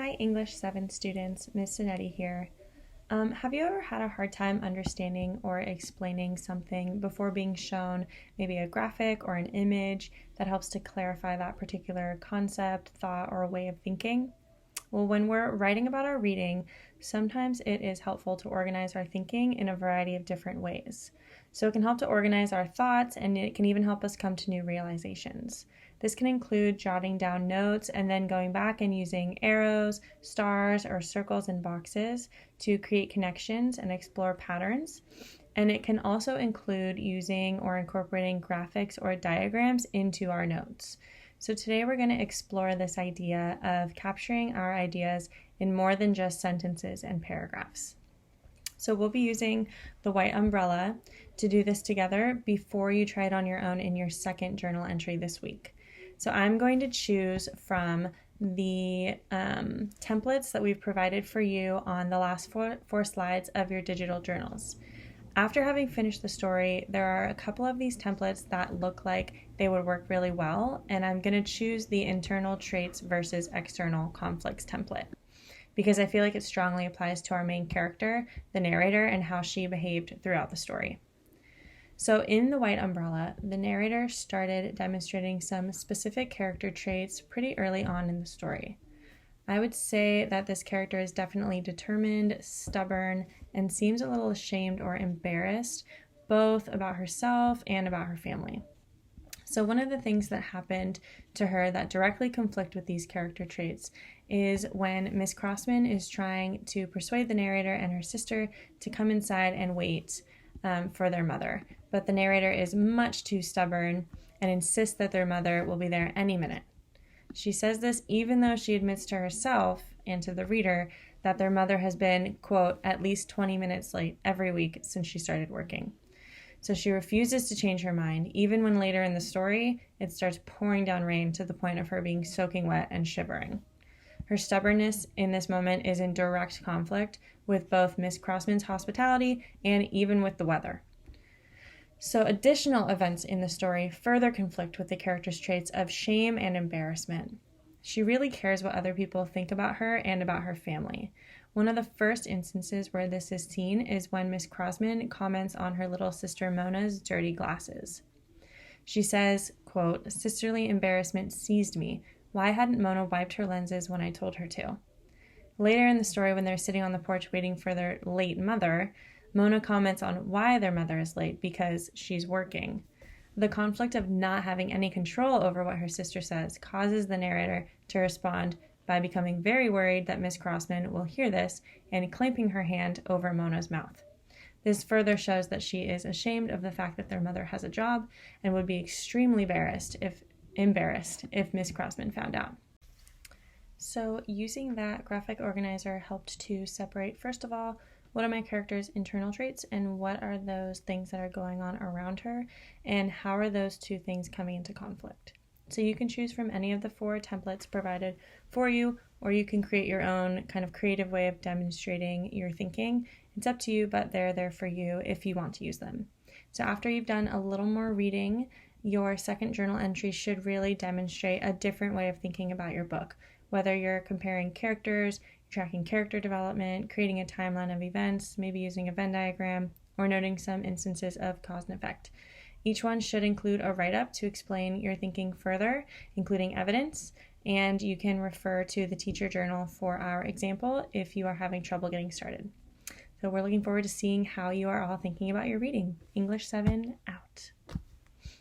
Hi, English 7 students, Ms. Sinetti here. Have you ever had a hard time understanding or explaining something before being shown maybe a graphic or an image that helps to clarify that particular concept, thought, or way of thinking? Well, when we're writing about our reading, sometimes it is helpful to organize our thinking in a variety of different ways. So it can help to organize our thoughts, and it can even help us come to new realizations. This can include jotting down notes and then going back and using arrows, stars, or circles and boxes to create connections and explore patterns. And it can also include using or incorporating graphics or diagrams into our notes. So today we're going to explore this idea of capturing our ideas in more than just sentences and paragraphs. So we'll be using the white umbrella to do this together before you try it on your own in your second journal entry this week. So I'm going to choose from the templates that we've provided for you on the last four slides of your digital journals. After having finished the story, there are a couple of these templates that look like they would work really well, and I'm going to choose the internal traits versus external conflicts template because I feel like it strongly applies to our main character, the narrator, and how she behaved throughout the story. So in the white umbrella, the narrator started demonstrating some specific character traits pretty early on in the story. I would say that this character is definitely determined, stubborn, and seems a little ashamed or embarrassed, both about herself and about her family. So one of the things that happened to her that directly conflict with these character traits is when Miss Crossman is trying to persuade the narrator and her sister to come inside and wait for their mother. But the narrator is much too stubborn and insists that their mother will be there any minute. She says this even though she admits to herself and to the reader that their mother has been, quote, at least 20 minutes late every week since she started working. So she refuses to change her mind, even when later in the story it starts pouring down rain to the point of her being soaking wet and shivering. Her stubbornness in this moment is in direct conflict with both Miss Crossman's hospitality and even with the weather. So additional events in the story further conflict with the character's traits of shame and embarrassment. She really cares what other people think about her and about her family. One of the first instances where this is seen is when Miss Crossman comments on her little sister Mona's dirty glasses. She says, quote, sisterly embarrassment seized me. Why hadn't Mona wiped her lenses when I told her to? Later in the story, when they're sitting on the porch waiting for their late mother, Mona comments on why their mother is late because she's working. The conflict of not having any control over what her sister says causes the narrator to respond by becoming very worried that Miss Crossman will hear this and clamping her hand over Mona's mouth. This further shows that she is ashamed of the fact that their mother has a job and would be extremely embarrassed if Miss Crossman found out. So using that graphic organizer helped to separate, first of all, what are my character's internal traits and what are those things that are going on around her and how are those two things coming into conflict. So you can choose from any of the 4 templates provided for you, or you can create your own kind of creative way of demonstrating your thinking. It's up to you, but they're there for you if you want to use them. So after you've done a little more reading, your second journal entry should really demonstrate a different way of thinking about your book, whether you're comparing characters, tracking character development, creating a timeline of events, maybe using a Venn diagram, or noting some instances of cause and effect. Each one should include a write-up to explain your thinking further, including evidence, and you can refer to the teacher journal for our example if you are having trouble getting started. So we're looking forward to seeing how you are all thinking about your reading. English 7 out.